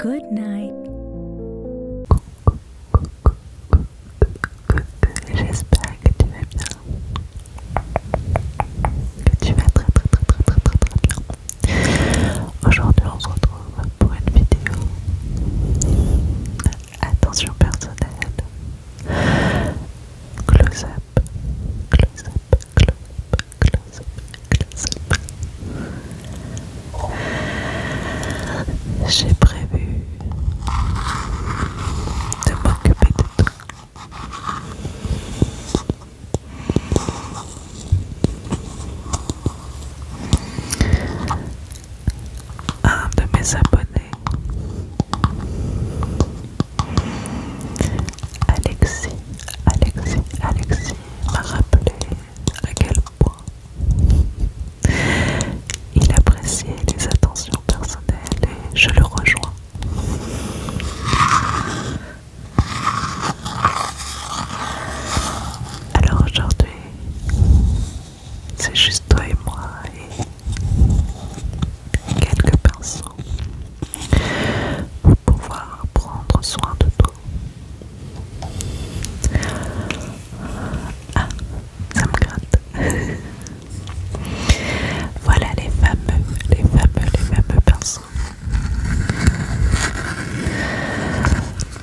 Good night. J'espère que tu vas bien, que tu vas très bien. Aujourd'hui on se retrouve pour une vidéo attention personnelle, close up, close up, close up, close up, close up. J'ai prévu de m'occuper de toi. Un de mes abonnés, Alexis m'a rappelé à quel point il appréciait les attentions personnelles et je le rejoins. Alors aujourd'hui, c'est juste toi et moi et quelques pinceaux pour pouvoir prendre soin de toi. Ah, ça me gratte. Voilà les fameux pinceaux.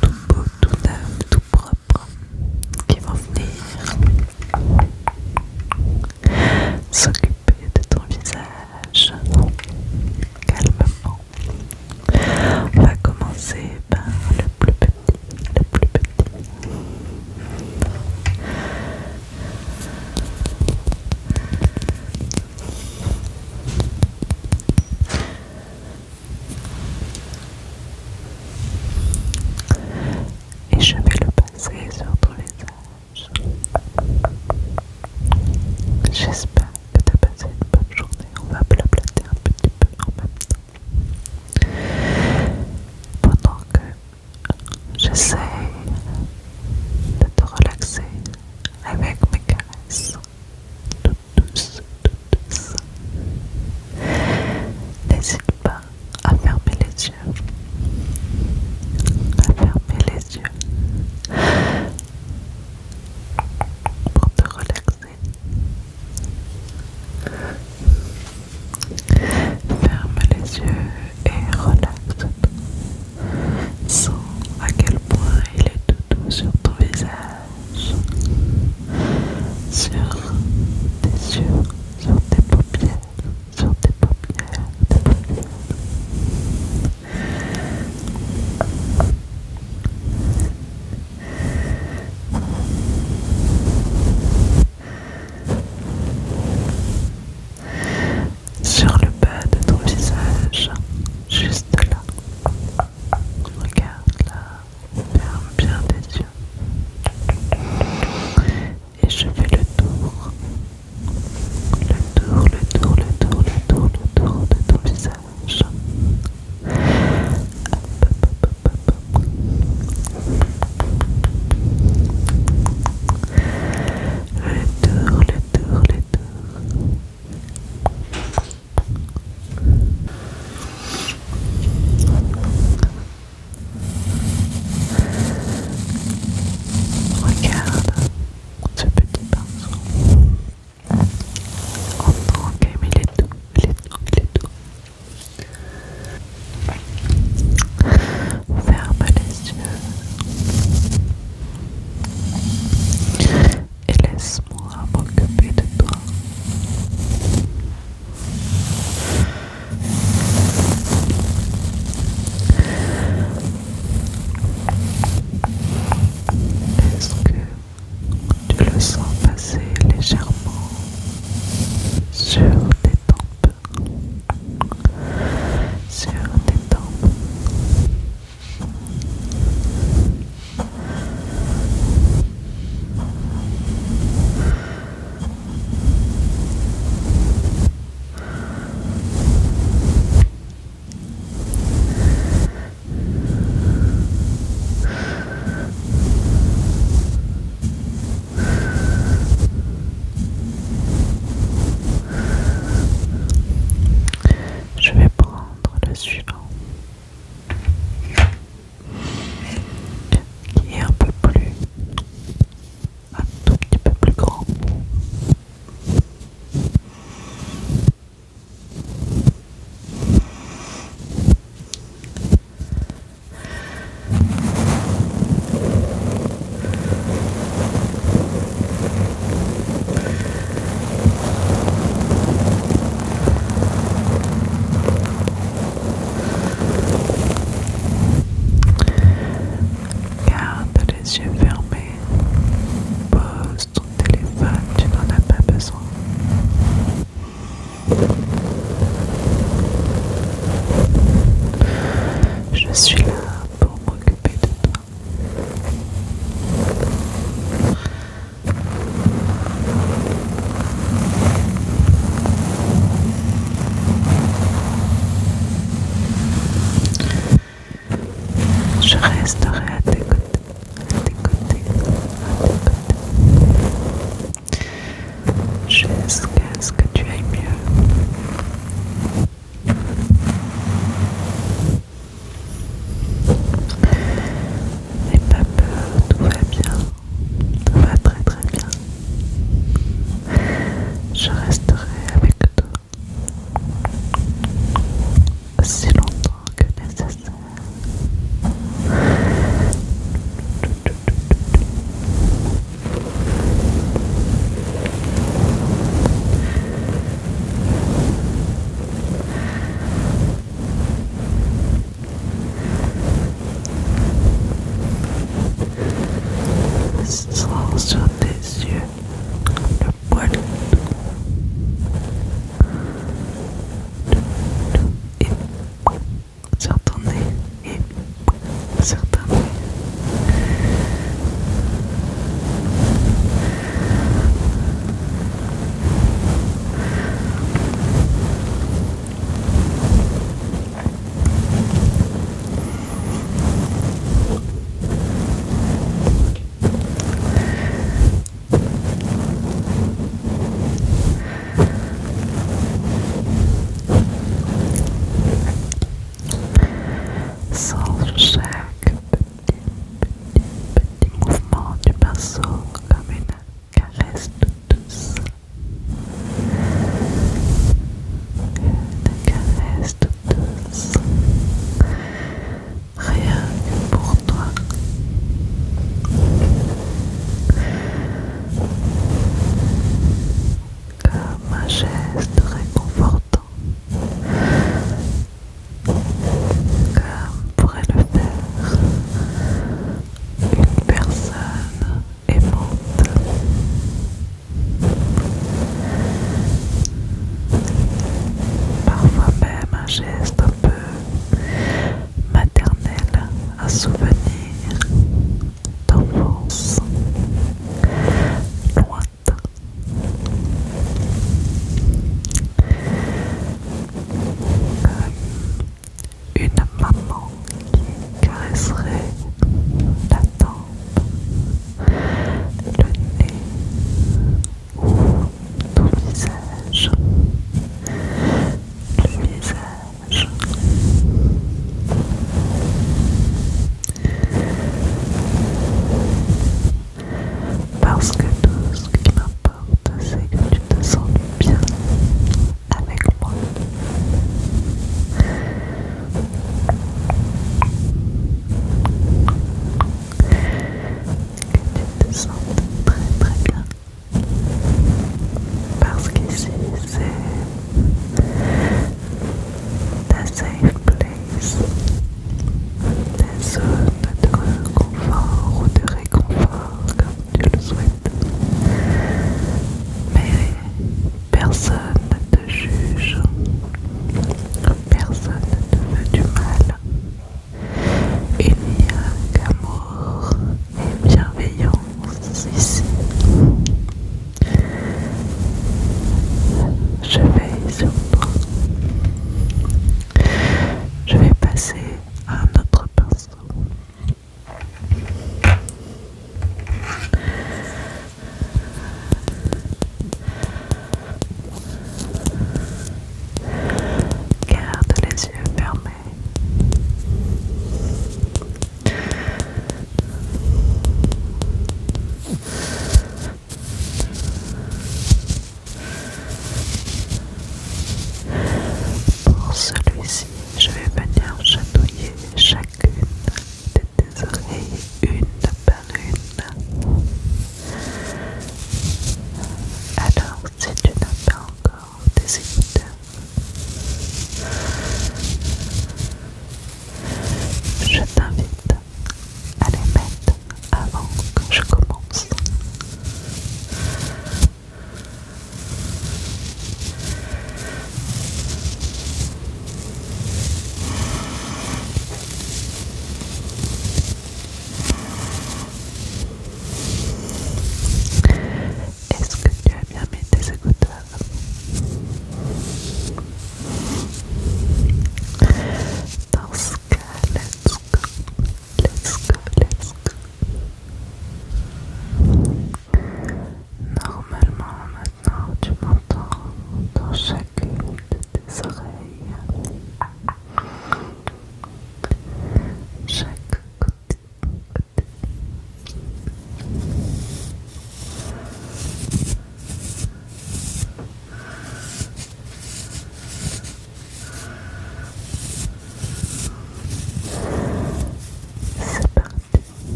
Tout beau, tout neuf, tout propre, qui vont venir s'occuper de ton visage calmement. On va commencer par le plus petit, le plus petit. Et je vais le passer sur ton visage. J'espère que tu as passé une bonne journée. On va blablater un petit peu en même temps. Pendant que j'essaie de te relaxer avec mes caresses toutes douces, toutes douces. N'hésite pas à fermer les yeux. À fermer les yeux pour te relaxer. Ferme les yeux et relaxe-toi. Sens à quel point il resterai à tes côtés, à tes côtés, à tes côtés, jusqu'à ce que tu ailles mieux. N'aie pas peur, tout va bien, tout va très très bien. Je resterai avec toi aussi longtemps que nécessaire. Sens sur tes yeux le poil et sur ton nez et sur ta main. Sens chaque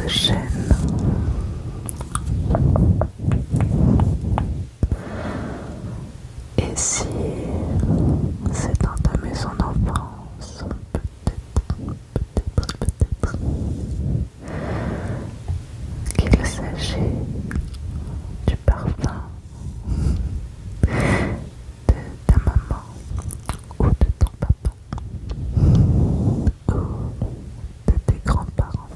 chaîne. Et si c'est entamé son enfance, peut-être qu'il s'agit du parfum de ta maman ou de ton papa ou de tes grands-parents.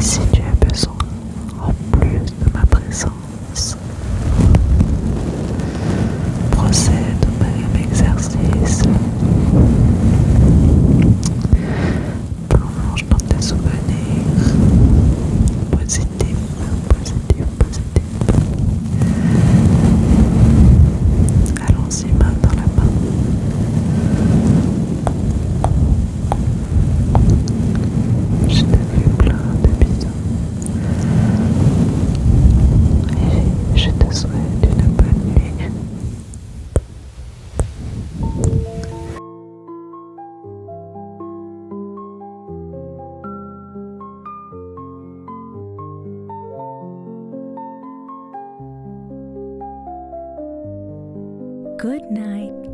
si tu as besoin en plus de ma présence, procède au même exercice. Plonge dans tes souvenirs positifs, positifs, positifs. Allons-y main dans la main. Je te fais plein de bisous et je te souhaite une bonne nuit. Good night.